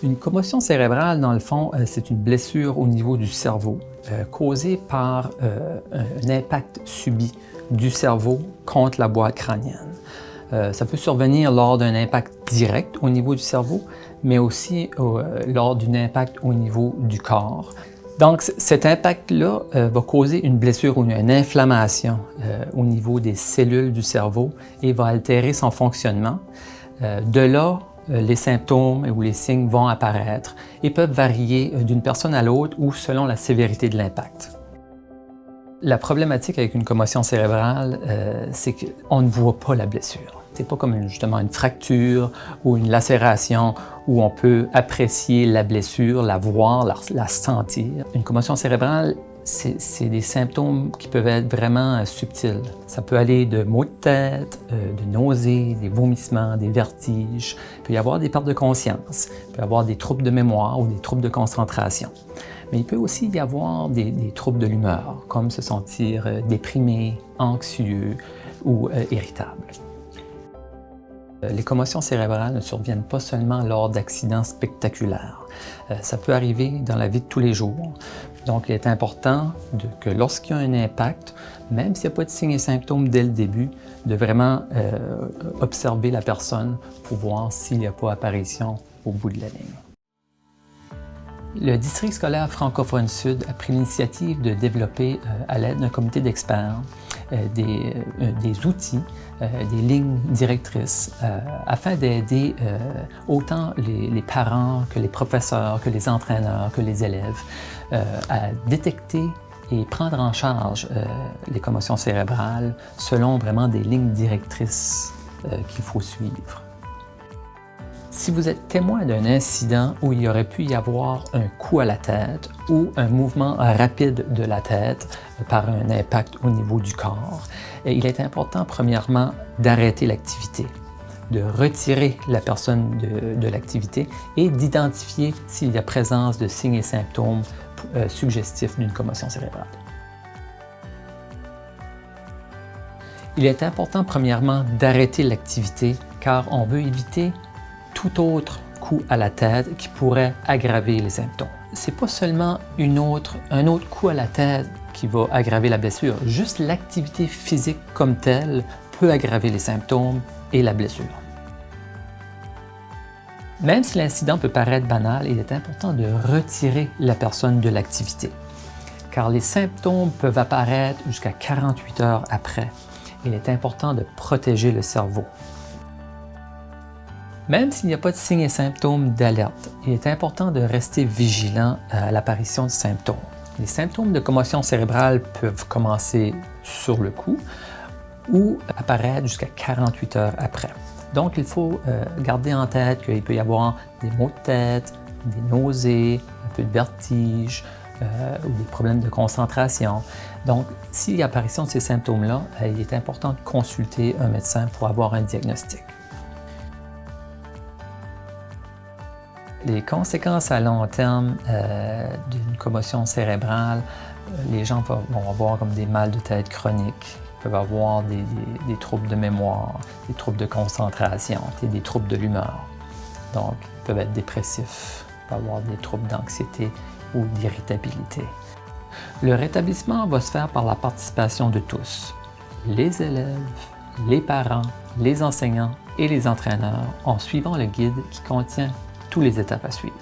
Une commotion cérébrale, dans le fond, c'est une blessure au niveau du cerveau causée par un impact subi du cerveau contre la boîte crânienne. Ça peut survenir lors d'un impact direct au niveau du cerveau, mais aussi lors d'un impact au niveau du corps. Donc, cet impact-là va causer une blessure ou une inflammation au niveau des cellules du cerveau et va altérer son fonctionnement. De là, les symptômes ou les signes vont apparaître et peuvent varier d'une personne à l'autre ou selon la sévérité de l'impact. La problématique avec une commotion cérébrale, c'est qu'on ne voit pas la blessure. C'est pas comme justement une fracture ou une lacération où on peut apprécier la blessure, la voir, la sentir. Une commotion cérébrale, c'est des symptômes qui peuvent être vraiment subtils. Ça peut aller de maux de tête, de nausées, des vomissements, des vertiges. Il peut y avoir des pertes de conscience, il peut y avoir des troubles de mémoire ou des troubles de concentration. Mais il peut aussi y avoir des troubles de l'humeur, comme se sentir déprimé, anxieux ou irritable. Les commotions cérébrales ne surviennent pas seulement lors d'accidents spectaculaires. Ça peut arriver dans la vie de tous les jours. Donc, il est important que lorsqu'il y a un impact, même s'il n'y a pas de signes et symptômes dès le début, de vraiment observer la personne pour voir s'il n'y a pas apparition au bout de la ligne. Le district scolaire francophone sud a pris l'initiative de développer, à l'aide d'un comité d'experts, des outils, des lignes directrices, afin d'aider autant les parents que les professeurs, que les entraîneurs, que les élèves à détecter et prendre en charge les commotions cérébrales selon vraiment des lignes directrices qu'il faut suivre. Si vous êtes témoin d'un incident où il aurait pu y avoir un coup à la tête ou un mouvement rapide de la tête par un impact au niveau du corps, il est important premièrement d'arrêter l'activité, de retirer la personne de l'activité et d'identifier s'il y a présence de signes et symptômes suggestifs d'une commotion cérébrale. Il est important premièrement d'arrêter l'activité car on veut éviter tout autre coup à la tête qui pourrait aggraver les symptômes. C'est pas seulement un autre coup à la tête qui va aggraver la blessure, juste l'activité physique comme telle peut aggraver les symptômes et la blessure. Même si l'incident peut paraître banal, il est important de retirer la personne de l'activité, car les symptômes peuvent apparaître jusqu'à 48 heures après. Il est important de protéger le cerveau. Même s'il n'y a pas de signes et symptômes d'alerte, il est important de rester vigilant à l'apparition de symptômes. Les symptômes de commotion cérébrale peuvent commencer sur le coup ou apparaître jusqu'à 48 heures après. Donc, il faut garder en tête qu'il peut y avoir des maux de tête, des nausées, un peu de vertige ou des problèmes de concentration. Donc, s'il y a apparition de ces symptômes-là, il est important de consulter un médecin pour avoir un diagnostic. Les conséquences à long terme d'une commotion cérébrale, les gens vont avoir comme des mal de tête chroniques, ils peuvent avoir des troubles de mémoire, des troubles de concentration, des troubles de l'humeur. Donc, ils peuvent être dépressifs, ils peuvent avoir des troubles d'anxiété ou d'irritabilité. Le rétablissement va se faire par la participation de tous, les élèves, les parents, les enseignants et les entraîneurs en suivant le guide qui contient toutes les étapes à suivre.